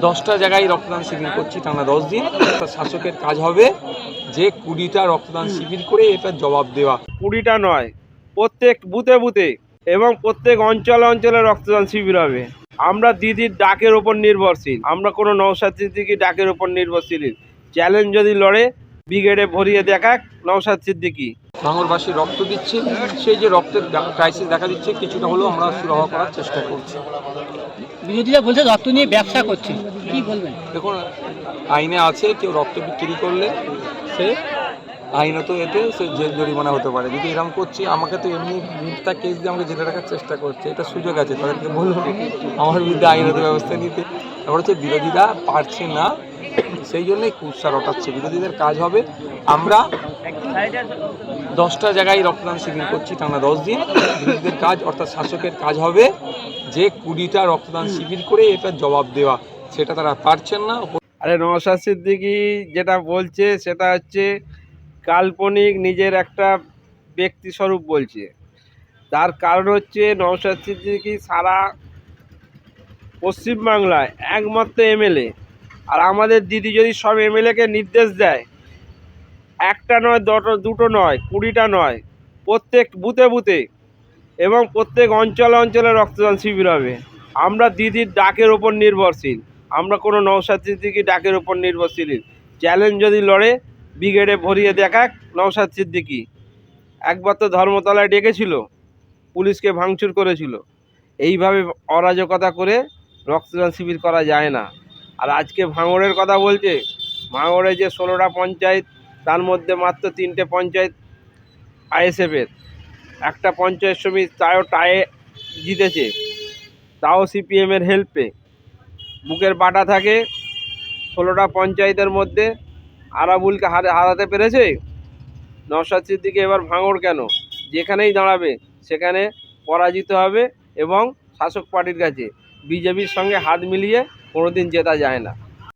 10টা জায়গায় রক্তদান শিবির করছি টানা 10 দিন। একটা শাসকের কাজ হবে যে 20টা রক্তদান শিবির করে এটার জবাব দেওয়া। 20টা নয়, প্রত্যেক বুথে বুথে এবং প্রত্যেক অঞ্চলে অঞ্চলে রক্তদান শিবির হবে। আমরা দিদির ডাকের ওপর নির্ভরশীল, আমরা কোনো নওশাদ সিদ্দিকী ডাকের ওপর নির্ভরশীল। চ্যালেঞ্জ যদি লড়ে ব্রিগেডে ভরিয়ে দেখাক নওশাদ সিদ্দিকী। ভাঙড়বাসী রক্ত দিচ্ছে, সেই যে রক্তের ক্রাইসিস দেখা দিচ্ছে কিছুটা হলেও আমরা সুরাহা করার চেষ্টা করছি। বিরোধীরা বলছে রক্ত নিয়ে ব্যবসা করছে, কি বলবেন? দেখুন, আইনে আছে কেউ রক্ত বিক্রি করলে সে আইনত এতে সে জেল জরিমানা হতে পারে। যদি এরকম করছি, আমাকে তো এমনি মিথ্যা কেস দিয়ে আমাকে জেলে রাখার চেষ্টা করছে, এটা সুযোগ আছে তাদেরকে বলুন আমার বিরুদ্ধে আইনত ব্যবস্থা নিতে। এবার হচ্ছে বিরোধীরা পারছে না, সেই জন্যই কুৎসা রটাচ্ছে। বিরোধীদের কাজ হবে আমরা 10টা জায়গায় রক্তদান শিবির করছি টানা 10 দিন। বিরোধীদের কাজ অর্থাৎ শাসকের কাজ হবে যে 20টা রক্তদান শিবির করে এটার জবাব দেওয়া, সেটা তারা পারছেন না। আরে নওশাদ সিদ্দিকী যেটা বলছে সেটা হচ্ছে কাল্পনিক, নিজের একটা ব্যক্তি স্বরূপ বলছে। তার কারণ হচ্ছে নওশাদ সিদ্দিকী সারা পশ্চিমবাংলায় একমাত্র এমএলএ। আর আমাদের দিদি যদি সব এমএলএকে নির্দেশ দেয়, একটা নয়, দুটো নয়, 20টা নয়, প্রত্যেক বুথে বুথে এবং প্রত্যেক অঞ্চলে অঞ্চলে রক্তদান শিবির হবে। আমরা দিদির ডাকের ওপর নির্ভরশীল, আমরা কোনো নওশাদ সিদ্দিকী ডাকের ওপর নির্ভরশীল। চ্যালেঞ্জ যদি লড়ে ব্রিগেডে ভরিয়ে দেখাক নওশাদ সিদ্দিকী। একবার তো ধর্মতলায় ডেকেছিল, পুলিশকে ভাঙচুর করেছিল। এইভাবে অরাজকতা করে রক্তদান শিবির করা যায় না। আর আজকে ভাঙড়ের কথা বলছে, ভাঙড়ে যে 16টা পঞ্চায়েত, তার মধ্যে মাত্র 3টে পঞ্চায়েত আইএসএফের, একটা পঞ্চায়েত সমিতি তাও টায়ে জিতেছে, তাও সিপিএমের হেল্পে। বুকের বাটা থাকে 16টা পঞ্চায়েতের মধ্যে, আরাবুলকে হারাতে পেরেছে নওশাদ সিদ্দিকী। এবার ভাঙড় কেন, যেখানেই দাঁড়াবে সেখানে পরাজিত হবে এবং শাসক পার্টির কাছে বিজেপির সঙ্গে হাত মিলিয়ে কোনোদিন জেতা যায় না।